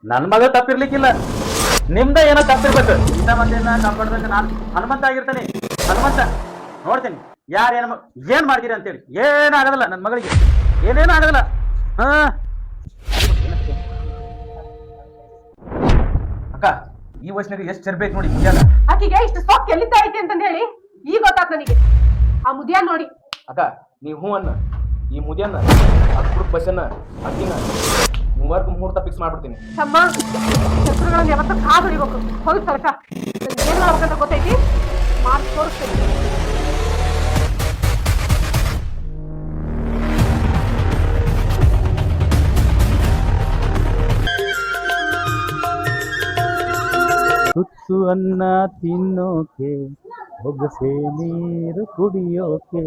ನನ್ನ ಮಗ ತಪ್ಪಿರ್ಲಿಕ್ಕಿಲ್ಲ, ನಿಮ್ದ ಏನೋ ತಪ್ಪಿರ್ಬೇಕು. ಇಂಥ ಮಂದಿನ ಕಾಪಾಡ್ದಂಗ ನಾನು ಹನುಮಂತ ಆಗಿರ್ತಾನೆ. ಹನುಮಂತ ನೋಡ್ತೀನಿ ಯಾರು ಏನ್ ಮಾಡ್ತೀರಿ ಅಂತೇಳಿ. ಏನಾಗದಲ್ಲ ನನ್ನ ಮಗಳಿಗೆ, ಏನೇನು ಆಗದಲ್ಲ. ಹಾ ಅಕ್ಕ, ಈ ವಯಸ್ಸಿನಾಗ ಎಷ್ಟು ಚರ್ಬೇಕು ನೋಡಿ ಮುಗಿಯಾಗ. ಆಕಿಗೆ ಇಷ್ಟು ಸಾಕ್ ಎಲ್ಲಿದ್ದ ಐತಿ ಅಂತಂದ ಹೇಳಿ ಈಗ ಗೊತ್ತಾತ್ ನನಗೆ. ಆ ಮುದಿಯ ನೋಡಿ ಅಕ್ಕ, ನೀವು ಹೂ ಅನ್ನ ಈ ಮುದಿಯನ್ನ ಅಕ್ಬಿಡ್ ಬಸ್ಸನ್ನ ಅಕ್ಕಿನ ಮೂವರ್ಗು ಮುಹೂರ್ತ ಫಿಕ್ಸ್ ಮಾಡ್ಬಿಡ್ತೀನಿ. ತಮ್ಮ ಶತ್ರುಗಳನ್ನ ಯಾವತ್ತ ಕಾದು ಹೊಡಿಬೇಕು. ಹೋಗಿ ಸರ್ಕ ಏನ್ ಮಾಡ್ಬೇಕಂತ ಗೊತ್ತೈತಿ, ಮಾಡಿ ತೋರಿಸ್ತೇನೆ. ತುತ್ತು ಅನ್ನ ತಿನ್ನೋಕೆ, ಬೊಗಸೆ ನೀರು ಕುಡಿಯೋಕೆ,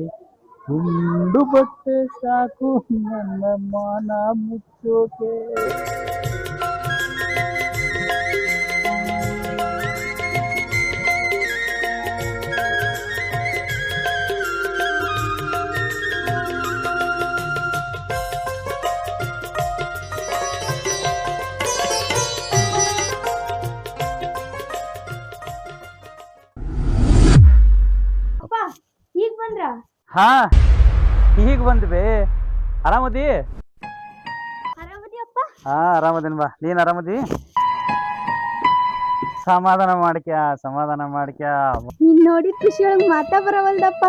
ತುಂಡು ಬಟ್ಟೆ ಸಾಕು ನನ್ನ ಮಾನ ಮುಚ್ಚೋಕೆ. ಈಗ ಬಂದ್ರ? ಹಾ ಈಗ ಬಂದ್ವಿ. ಆರಾಮದಿ? ಆರಾಮದಿಯಪ್ಪ? ಹಾ ಆರಾಮದಿನ ಬಾ. ನೀನ್ ಆರಾಮದಿ? ಸಮಾಧಾನ ಮಾಡ್ಕ್ಯ, ಸಮಾಧಾನ ಮಾಡ್ಕ್ಯ. ನೀನ್ ನೋಡಿ ಖುಷಿ ಒಳಗ್ ಮಾತಾ ಬರವಲ್ದಪ್ಪ.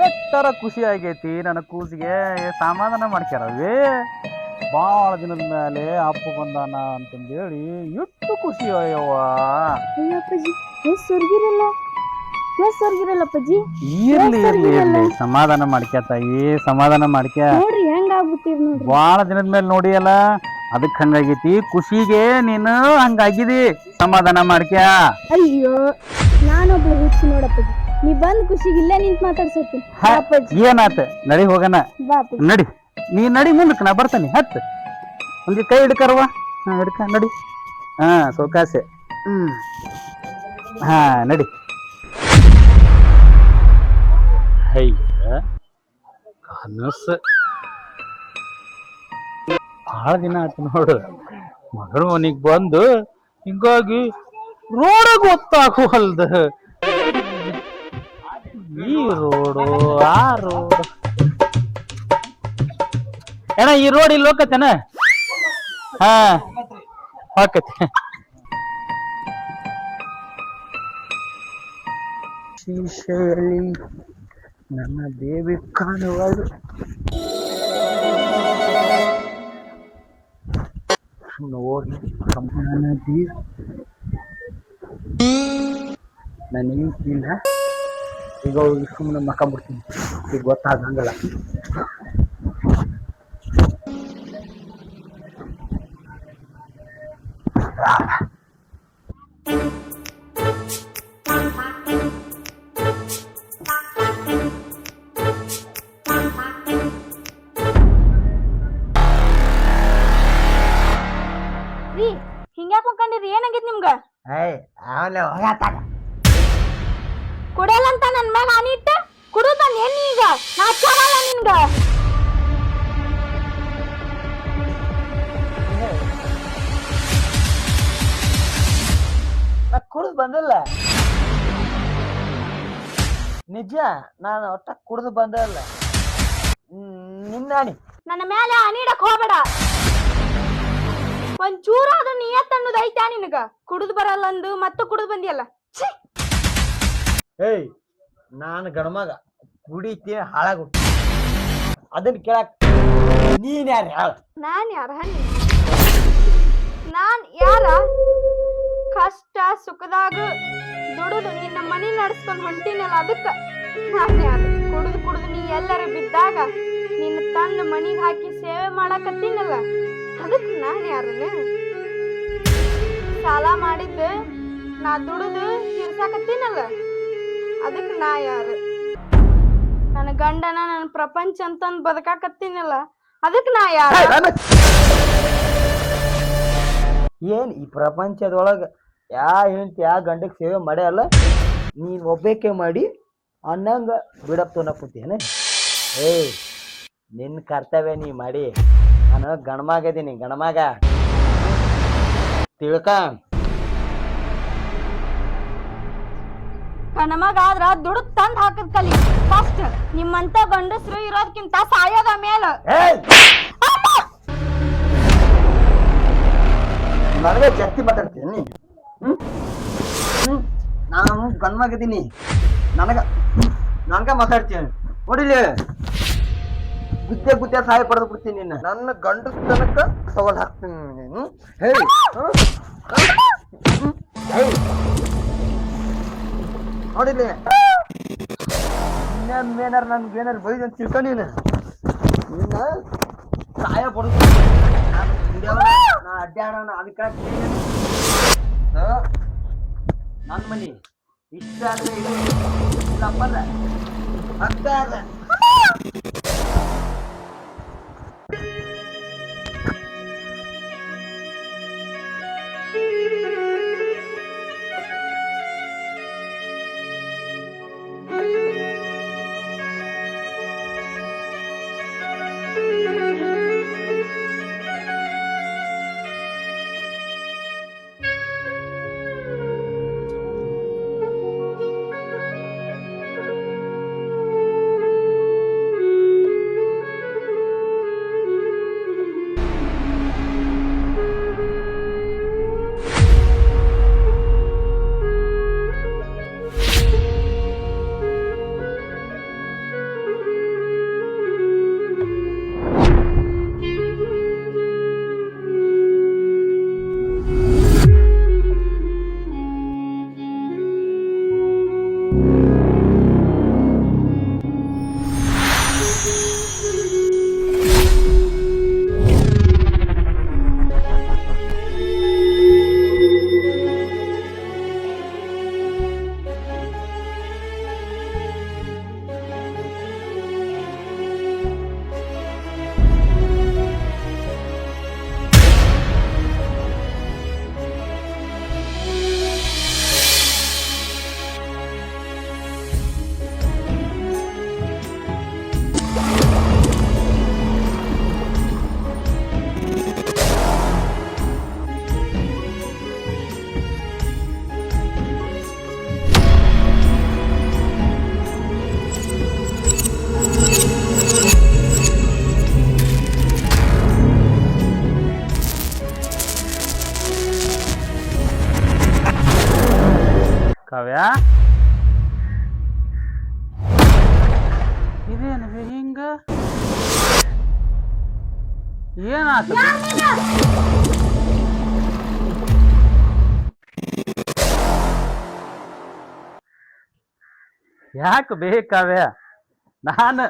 ಎಷ್ಟರ ಖುಷಿ ಆಗೈತಿ ನನ್ನ ಕೂಸಿಗೆ. ಸಮಾಧಾನ ಮಾಡ್ಕ್ಯಾರವೇ. ಭಾಳ ದಿನದ ಮೇಲೆ ಅಪ್ಪ ಬಂದಾನ ಅಂತಂದೇಳಿ ಎಷ್ಟು ಖುಷಿ. ಅಯ್ಯವ್ವ ಅಯ್ಯಪ್ಪಾಜಿ ಎಷ್ಟ್ ಸ್ವರ್ಗಿರಲ್ಲ, ಎಷ್ಟ್ ಸ್ವರ್ಗಿರಲ್ಲಪ್ಪಾಜಿ. ಇರ್ಲಿ ಇರ್ಲಿ ಇರ್ಲಿ, ಸಮಾಧಾನ ಮಾಡ್ಕ್ಯ ತಾಯಿ, ಸಮಾಧಾನ ಮಾಡ್ಕ್ಯ. ನೋಡ್ರಿ ಹೆಂಗ ಆಗ್ಬಿಟ್ಟಿರ್ ನೋಡ್ರಿ. ಭಾಳ ದಿನದ ಮೇಲೆ ನೋಡಿಯಲ್ಲ, ಅದಕ್ಕೆ ಹಂಗಾಗೈತಿ. ಖುಷಿಗೆ ನೀನು ಹಂಗಾಗಿದಿ, ಸಮಾಧಾನ ಮಾಡ್ಕ್ಯ. ಅಯ್ಯೋ ನಾನೊಬ್ಳು ಹುಚ್ಚಿ ನೋಡಪ್ಪಾಜಿ. ನೀ ಬಂದ್ ಖುಷಿಗೆ ಇಲ್ಲೇ ನಿಂತ್ ಮಾತಾಡ್ಸತ್ತೀನಿ. ಏನಾತ, ನಡಿ ಹೋಗಣ. ಬಾಪಾಜಿ ನಡಿ, ನೀ ನಡಿ ಮುಂದಕ್ಕೆ, ನಾ ಬರ್ತಾನೆ. ಹತ್ ಒಂದು ಕೈ ಹಿಡ್ಕರವ. ಹಾ ಹಿಡ್ಕ, ನಡಿ. ಹಾ ಸೌಕಾಸೆ. ಹಾ ನಡಿ. ಅಯ್ಯ ಕನಸು, ಭಾಳ ದಿನ ಆಯ್ತು ನೋಡು ಮಗಳು ಮನಿಗ್ ಬಂದು. ಹಿಂಗಾಗಿ ರೋಡ ಗೊತ್ತಾಗುವಲ್ದ. ಈ ರೋಡು ಆ ರೋಡ್. ಏನ ಈ ರೋಡ್ ಇಲ್ಲಿ ಹೋಗತ್ತೇನ? ಹಾ ಹೋಗತ್ತೆ. ಶೀಶೆಯಲ್ಲಿ ನನ್ನ ದೇವಿ ಕಾಣುವಳು. ನೋಡಿ ನದಿ ನನಗಿಲ್ಲ. ಈಗ ಸುಮ್ಮನೆ ಮಕ್ಕಂಬಿಡ್ತೀನಿ, ಈಗ ಗೊತ್ತಾಗಂಗಲ್ಲ. ಹಿಂಗ್ಯಾಕ್ ಮುಖಂಡಿರಿ? ಏನಾಗೈತಿ ನಿಮ್ಗ? ಕುಡಿಯಲ್ಲ ಅಂತ ನನ್ ಮ್ಯಾಲ ಆನಿ ಇಟ್ಟ ಕುಡುದ ಏನ್ ಈಗ? ನಾ ಹಚ್ಚಲ್ಲ ನಿನ್ಗ. ಕುಡ್ದು ಬಂದಿಲ್ಲ ನಿಜ, ನಾನು ಒಟ್ಟ ಕುಡ್ದು ಬಂದಿಲ್ಲ. ನಿನ್ನಾಣಿ ನನ್ನ ಮೇಲೆ ಆನಿ ಇಡಕ್ ಹೋಗ್ಬೇಡ. ಒಂಚೂರಾದ್ರೂ ನಿಯತ್ ಅನ್ನೋದು ಐತಾ ನಿನಗ? ಕುಡಿದು ಬರಲ್ಲ ಅಂದು ಮತ್ತೆ ಕುಡಿದು ಬಂದಿಯಲ್ಲ. ಏಯ್, ನಾನು ಗಣಮಗ ಕುಡಿತೀನಿ, ಹಾಳಾಗ್ಬಿಟ್ಟು ಅದನ್ನ ಕೇಳಕ್ ನೀನ್ ಯಾರು ಹೇಳ? ನಾನ್ ಯಾರ? ನಾನ್ ಯಾರ? ಕಷ್ಟ ಸುಖದಾಗ ದುಡಿದು ನಿನ್ನ ಮನಿ ನಡ್ಸ್ಕೊಂಡ್ ಹೊಂಟಿನಲ್ಲ, ಅದಕ್ಕ ನಾನ್ ಯಾರು? ಕುಡಿದು ಕುಡಿದು ನೀ ಎಲ್ಲರ ಬಿದ್ದಾಗ ನಿನ್ನ ತಂದು ಮನಿಗ್ ಹಾಕಿ ಸೇವೆ ಮಾಡಕತ್ತೀನಲ್ಲ, ಅದಕ್ ನಾನ್ ಯಾರನ? ಸಾಲ ಮಾಡಿದ್ದು ನಾ ದುಡಿದು ತೀರ್ಸಾಕತ್ತೀನಲ್ಲ, ಅದಕ್ ನಾ ಯಾರು? ನನ್ನ ಗಂಡನ ನನ್ನ ಪ್ರಪಂಚ ಅಂತಂದ್ ಬದುಕಾಕತ್ತೀನಲ್ಲ, ಅದಕ್ ನಾ ಯಾರ? ಏನ್ ಈ ಪ್ರಪಂಚದೊಳಗ ಯಾ ಹೆಂಡತಿ ಯಾ ಗಂಡಕ್ ಸೇವೆ ಮಾಡ್ಯಾಲ್ಲ, ನೀನ್ ಒಬ್ಬೇಕೆ ಮಾಡಿ ಅನ್ನಂಗ ಬಿಡಪ್ ತೊನಕುತ್ತೇನೆ. ಏಯ್, ನಿನ್ನ ಕರ್ತವ್ಯ ನೀ ಮಾಡಿ. ನಾನು ಗಣಮಗ ಇದೀನಿ, ಗಣಮಗ. ತಿಳ್ಕ. ಕಣಮಗ ಆದ್ರ ದುಡ್ಡು ತಂದ್ ಹಾಕದ್ ಕಲಿ ಫಸ್ಟ್. ನಿಮ್ಮಂತ ಗಂಡಸ್ರು ಇರೋದ್ಕಿಂತ ಸಾಯೋದ ಮೇಲ. ನನಗೆ ಜಾಸ್ತಿ ಮಾತಾಡ್ತೀನಿ. ನಾನು ಗಂಡ್ಮಾಗಿದ್ದೀನಿ, ನನಗ ಮಾತಾಡ್ತೀನಿ. ನೋಡಿಲಿ, ಗುದ್ದೆ ಸಹಾಯ ಪಡೆದು ಬಿಡ್ತೀನಿ ನಿನ್ನ. ನನ್ನ ಗಂಡಸ್ ತನಕ ಸವಾಲ್ ಹಾಕ್ತೀನಿ ನೀನು. ಹೇಳಿ ನೋಡಿಲಿ, ಇನ್ನೇನಾರ ನನ್ಗೇನಾರು ಬೈದ್ ಅಂತ ತಿಳ್ಕೊ ನೀನು. ನಿನ್ನ ಸಹಾಯ ಪಡೆದು ನಾ ಅಡ್ಡಾಡೋಣ. ಅದಕ್ಕೆ ನನ್ನ ಮನಿ ಇಷ್ಟ ಆದ್ರೆ ಇಲ್ಲಪ್ಪಲ್ಲ ಅರ್ಥ ಅದ. ಕಾವ್ಯ, ಇದೇನು ಹಿಂಗ ಏನಾತ? ಯಾಕೆ ಬೇಕಾವ್ಯ? ನಾನು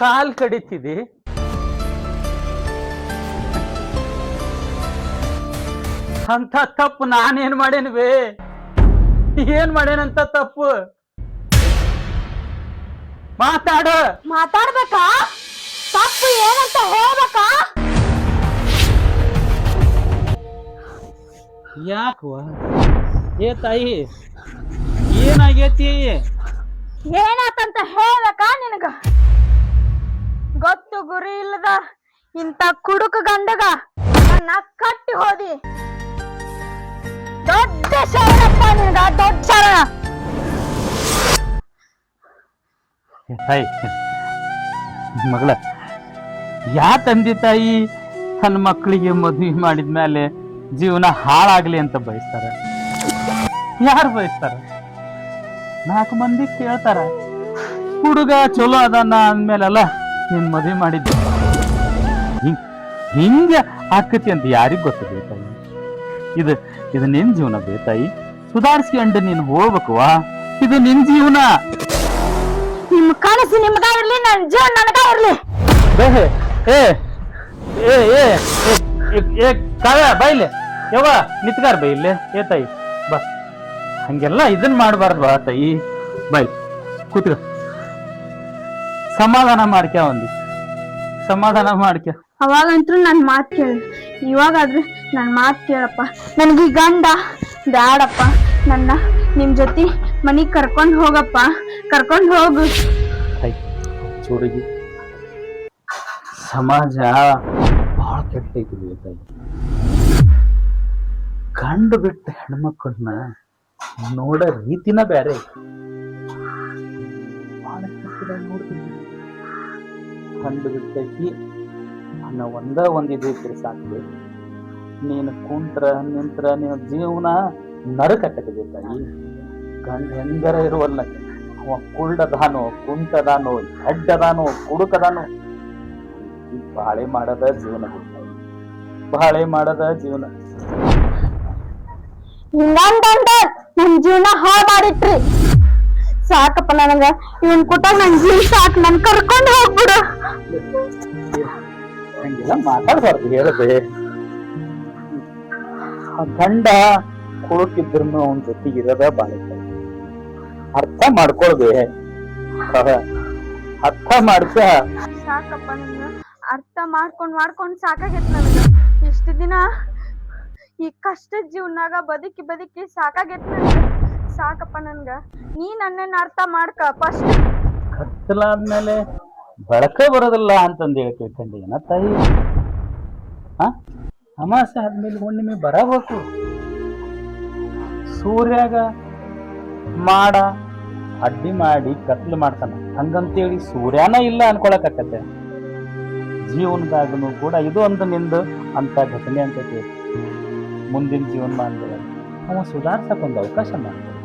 ಕಾಲ್ ಕಡಿತಿದಿ? ಅಂತ ತಪ್ಪು ನಾನೇನ್ ಮಾಡೇನ್ವೇ? ಏನ್ ಮಾಡೇನಂತ ತಪ್ಪು? ಮಾತಾಡ್ಬೇಕಾ? ತಪ್ಪು ಏನಂತ ಹೇಳ್ಬೇಕಾ? ಯಾಕವ? ಏ ತಾಯಿ, ಏನಾಗೈತಿ? ಏನಾತಂತ ಹೇಳ್ಬೇಕಾ ನಿನಗ? ಗೊತ್ತು ಗುರಿ ಇಲ್ಲದ ಇಂತ ಕುಡುಕ ಗಂಡಗ ನನ್ನ ಕಟ್ಟಿ ಹೋದಿ. ದೊಡ್ಡ ಶರಣಪ್ಪ ನಿನಗ, ದೊಡ್ಡ ಶರಣ. ತಾಯಿ ಮಗಳ, ಯಾ ತಂದೆ ತಾಯಿ ತನ್ನ ಮಕ್ಕಳಿಗೆ ಮದುವೆ ಮಾಡಿದ್ಮೇಲೆ ಜೀವನ ಹಾಳಾಗ್ಲಿ ಅಂತ ಬಯಸ್ತಾರ? ಯಾರು ಬಯಸ್ತಾರ? 4 ಮಂದಿ ಕೇಳ್ತಾರ, ಹುಡುಗ ಚಲೋ ಅದನ್ನ ಅಂದ್ಮೇಲಲ್ಲ ನೀನ್ ಮದುವೆ ಮಾಡಿದ್ದೆ. ಹಿಂಗ ಆಕತಿ ಅಂತ ಯಾರಿಗ್ ಗೊತ್ತ ಬೇತಾಯಿ? ಇದು ನಿನ್ ಜೀವನ ಬೇತಾಯಿ, ಸುಧಾರಿಸ್ಕೊಂಡು ನೀನ್ ಹೋಗ್ಬೇಕವಾ. ಇದು ನಿನ್ ಜೀವನ. ನಿಮ್ ಕನಸು ನಿಮ್ಗ ಇರ್ಲಿ, ನನ್ ಜೀವನ ನನಗ ಇರ್ಲಿ. ಕಾವ್ಯ ಬೈಲೆ ಯವ್ವ, ನಿತ್ಗಾರ ಬೈ ಇಲ್ಲೇ. ಏ ತಾಯಿ ಬಾ, ಹಂಗೆಲ್ಲ ಇದನ್ ಮಾಡ್ಬಾರ್ದು ಬಾ ತಾಯಿ. ಬೈ ಕೂತ್ಕ, ಸಮಾಧಾನ ಮಾಡ್ಕ, ಸಮಾಧಾನ ಮಾಡ್ಕ. ಅವಾಗಂತೂ ನನ್ ಮಾತ್ ಕೇಳಿ, ಇವಾಗಾದ್ರೆ ನನ್ ಮಾತ್ ಕೇಳಪ್ಪ. ನನ್ಗೆ ಗಂಡ ಬ್ಯಾಡಪ್ಪ. ನನ್ನ ನಿಮ್ ಜೊತೆ ಮನಿಗ್ ಕರ್ಕೊಂಡ್ ಹೋಗಪ್ಪ, ಕರ್ಕೊಂಡ್ ಹೋಗು. ಚೂಡಿಗೆ ಸಮಾಜ ಬಹಳ ಕೆಟ್ಟೈತಿ ತಾಯಿ. ಗಂಡು ಬಿಟ್ಟ ಹೆಣ್ಮಕ್ಳನ್ನ ನೋಡ ರೀತಿನ ಬೇರೆ ಬಹಳ ಕೆಟ್ಟದಾಗಿ ನೋಡ್ತೀನಿ. ಗಂಡು ಬಿಟ್ಟೈತಿ ಅನ್ನೋ ಒಂದಿದೆ ಸಾಕು. ನೀನು ಕುಂತ್ರ ನಿಂತ್ರ ನಿನ್ನ ಜೀವನ ನರಕಟ್ಟದೆ ತಾಯಿ. ಗಂಡು ಹೆಂಗರ ಇರುವಲ್ಲ, ಅವ ಕುಳ್ಳದಾನೋ ಕುಂಟದಾನೋ ಹೆಡ್ಡದಾನೋ ಕುಡುಕದಾನೋ ಬಾಳೆ ಮಾಡದ ಜೀವನ, ಬಾಳೆ ಮಾಡದ ಜೀವನ. ಹಿಂಗಂತ ನನ್ ಜೀವನ ಹಾಳು ಮಾಡಿಟ್ರಿ. ಸಾಕಪ್ಪ ನನಗ ಇವನ್ ಕೊಟ್ಟ ನನ್ ಜೀವ ಸಾಕ್, ನನ್ ಕರ್ಕೊಂಡ್ ಹೋಗ್ಬಿಡು. ಹಂಗೆಲ್ಲ ಮಾತಾಡ್ಬಾರ್ದು ಹೇಳದೆ. ಆ ಗಂಡ ಕೊಳಕಿದ್ರು ಅವನ ಜೊತೆಗೆ ಇರೋದ ಬಾಳೆ. ಅರ್ಥ ಮಾಡ್ಕೊಳ್ಬೇ, ಅರ್ಥ ಮಾಡ್ಕ. ಸಾಕಪ್ಪ ನಿನ್ನ ಅರ್ಥ ಮಾಡ್ಕೊಂಡ್ ಸಾಕಾಗೈತ್ ನನಗ. ಇಷ್ಟು ದಿನ ಈ ಕಷ್ಟದ ಜೀವನಾಗ ಬದುಕಿ ಸಾಕಾಗೈತ್ ನನಗ. ಸಾಕಪ್ಪ ನನ್ಗ ನೀ ನನ್ನನ್ನ ಅರ್ಥ ಮಾಡ್ಕ ಫಸ್ಟ್. ಕತ್ತಲಾದ್ಮೇಲೆ ಬೆಳಕ ಬರೋದಿಲ್ಲ ಅಂತಂದು ಹೇಳಿ ತಿಳ್ಕೊಂಡೇನ ತಾಯಿ? ಅಮಾಸೆ ಆದ್ಮೇಲೆ ಹುಣ್ಣಿಮೆ ಬರಬೇಕು. ಸೂರ್ಯಾಗ ಮಾಡ ಅಡ್ಡಿ ಮಾಡಿ ಕತ್ಲು ಮಾಡ್ತಾನ, ಹಂಗಂತೇಳಿ ಸೂರ್ಯನ ಇಲ್ಲ ಅನ್ಕೊಳಕತ್ತೆ. ಜೀವನದಾಗನು ಕೂಡ ಇದು ಒಂದು ನಿಂದು ಅಂತ ಘಟನೆ ಅಂತ ಹೇಳಿ ಮುಂದಿನ ಜೀವನಮಾನದಲ್ಲಿ ಅವ ಸುಧಾರ್ಸಕ್ ಒಂದು ಅವಕಾಶ ಮಾಡ್ತಾರೆ.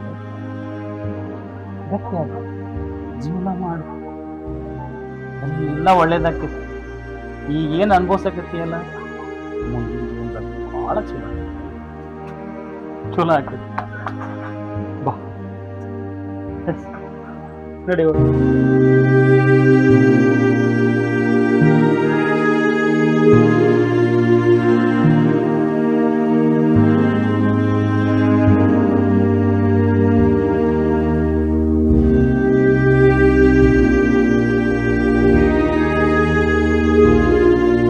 ಗಟ್ಟಿಯಾಗ ಜೀವನ ಮಾಡು, ಎಲ್ಲ ಒಳ್ಳೇದಾಕೈತಿ. ಈಗೇನು ಅನ್ಭವಿಸಕತ್ತೀಯಲ್ಲ ಮುಂದಿನ ಜೀವನದಾಗ ಬಹಳ ಚಲೋ ಆಕೈತಿ. ಬಾ ನಡಿ.